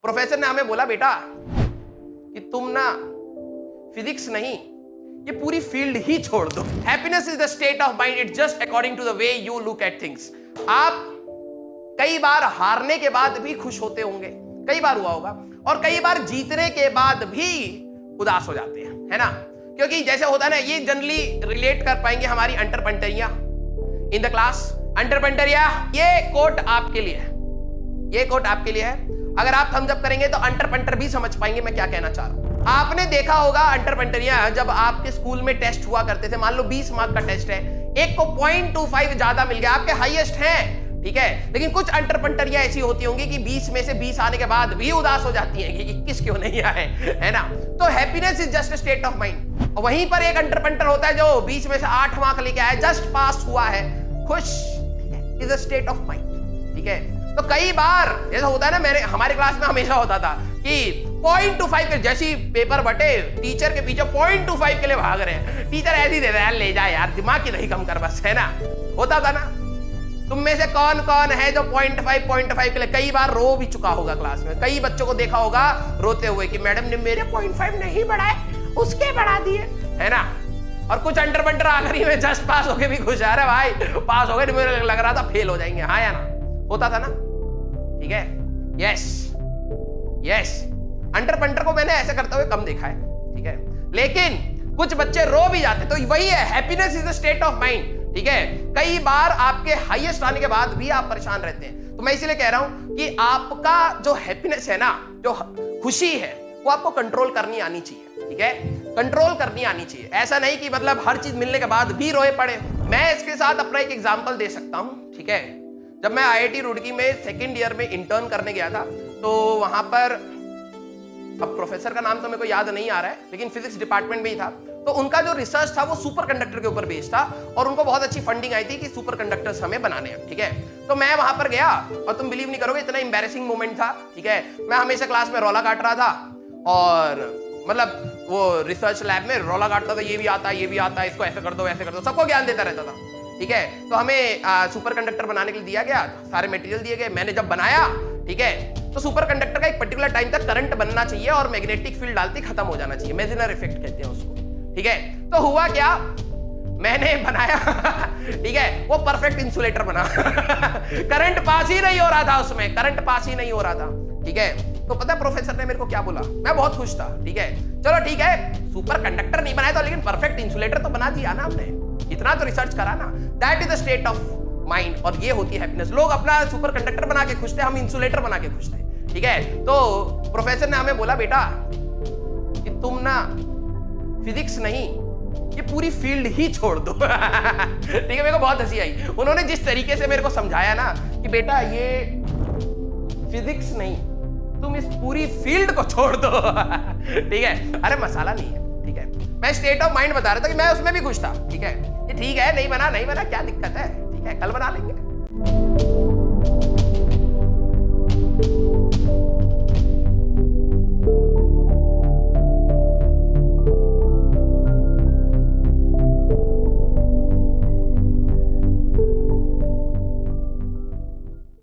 Professor ने हमें बोला बेटा कि तुम ना फिजिक्स नहीं ये पूरी फील्ड ही छोड़ दो। Happiness is the state of mind, it just according to the way you look at things. आप कई बार हारने के बाद भी खुश होते होंगे, कई बार हुआ होगा, और कई बार जीतने के बाद भी उदास हो जाते हैं, है ना? क्योंकि जैसे होता है ना, ये जनरली रिलेट कर पाएंगे हमारी अंटरपंटरिया इन द क्लास। अंटरपंटरिया, ये कोट आपके लिए है, ये कोट आपके लिए है। अगर आप थम्स अप करेंगे तो अंटरपंटर भी समझ पाएंगे मैं क्या कहना चाह रहा हूं। आपने देखा होगा अंटरपंटरिया, जब आपके स्कूल में टेस्ट हुआ करते थे, मान लो 20 मार्क का टेस्ट है, एक को 0.25 ज्यादा मिल गया, आपके हाईएस्ट हैं, ठीक है, लेकिन कुछ अंटरपंटरिया ऐसी होती होंगी कि 20 में से 20 आने के बाद भी उदास हो जाती हैं कि 21 क्यों नहीं आए, है ना? तो happiness is just state of mind. और वहीं पर एक अंटरपंटर होता है जो 20 में से 8 मार्क लेके आया, जस्ट पास हुआ है, खुश, is a state of mind, ठीक है? तो कई बार ऐसा होता है ना, हमारे क्लास में हमेशा होता था कि 0.25 के जैसी पेपर बटे, टीचर के पीछे 0.25 के लिए भाग रहे हैं, टीचर ऐसे ही दे रहा है, ले जा यार, दिमाग की नहीं कम कर बस, है ना? होता था ना? तुम में से कौन कौन है जो 0.5 के लिए कई बार रो भी चुका होगा क्लास में? कई बच्चों को देखा होगा रोते हुए कि मैडम ने मेरे 0.5 नहीं बढ़ाए, उसके बढ़ा दिए, है ना? और कुछ अंटरपंटर आखिरी में जस्ट पास होके भी खुश आ रहे भाई, पास हो गए, मुझे लग रहा था फेल हो जाएंगे, हाँ या ना? होता था ना? ठीक है, यस यस, अंटरपंटर को मैंने ऐसे करते हुए कम देखा है, ठीक है, लेकिन कुछ बच्चे रो भी जाते, तो वही है, happiness is the state of mind, ठीक है? कई बार आपके हाईएस्ट आने के बाद भी आप परेशान रहते हैं, तो मैं इसीलिए कह रहा हूं कि आपका जो हैप्पीनेस है ना, जो खुशी है, वो आपको कंट्रोल करनी आनी चाहिए, ठीक है? कंट्रोल करनी आनी चाहिए, ऐसा नहीं कि मतलब हर चीज मिलने के बाद भी रोए पड़े। मैं इसके साथ अपना एक एग्जांपल दे सकता हूं, ठीक है? जब मैं IIT रुड़की में सेकेंड ईयर में इंटर्न करने गया था, तो वहां पर, अब प्रोफेसर का नाम तो मेरे को याद नहीं आ रहा है, लेकिन फिजिक्स डिपार्टमेंट में ही था, तो उनका जो रिसर्च था वो सुपर कंडक्टर के ऊपर बेस्ड था, और उनको बहुत अच्छी फंडिंग आई थी कि सुपर कंडक्टर्स हमें बनाने हैं, ठीक है? तो मैं वहां पर गया, और तुम बिलीव नहीं करोगे, इतना एम्बैरेसिंग मोमेंट था, ठीक है? मैं हमेशा क्लास में रौला काट रहा था, और मतलब वो रिसर्च लैब में रौला काटता था, ये भी आता है, ये भी आता है, इसको ऐसे कर दो, ऐसे कर दो, सबको ज्ञान देता रहता था, ठीक है? तो हमें सुपर कंडक्टर बनाने के लिए दिया गया, सारे मटेरियल दिए गए, मैंने जब बनाया, ठीक है, तो सुपर कंडक्टर का एक पर्टिकुलर टाइम तक करंट बनना चाहिए और मैग्नेटिक फील्ड डालते खत्म हो जाना चाहिए, मेजनर इफेक्ट कहते हैं उसको, ठीक है? तो हुआ क्या, मैंने बनाया ठीक है, वो परफेक्ट इंसुलेटर बना करंट पास ही नहीं हो रहा था उसमें, करंट पास ही नहीं हो रहा था, ठीक है? तो पता है प्रोफेसर ने मेरे को क्या बोला? मैं बहुत खुश था, ठीक है, चलो ठीक है, सुपर कंडक्टर नहीं बनाया तो, लेकिन परफेक्ट इंसुलेटर तो बना दिया ना हमने, इतना तो रिसर्च करा ना। That is the state of mind, और ये होती है हैप्पीनेस। लोग अपना सुपर कंडक्टर बना के खुश थे, हम इंसुलेटर बना के खुश थे, ठीक है? तो प्रोफेसर ने हमें बोला बेटा कि तुम ना फिजिक्स नहीं ये पूरी फील्ड ही छोड़ दो ठीक है? मेरे को बहुत हंसी आई, उन्होंने जिस तरीके से मेरे को समझाया ना कि बेटा ये फिजिक्स नहीं, तुम इस पूरी फील्ड को छोड़ दो ठीक है? अरे मसाला नहीं है, ठीक है? मैं स्टेट ऑफ माइंड बता रहा था कि मैं उसमें भी खुश था, ठीक है? ये ठीक है, नहीं बना क्या दिक्कत है, ठीक है, कल बना लेंगे।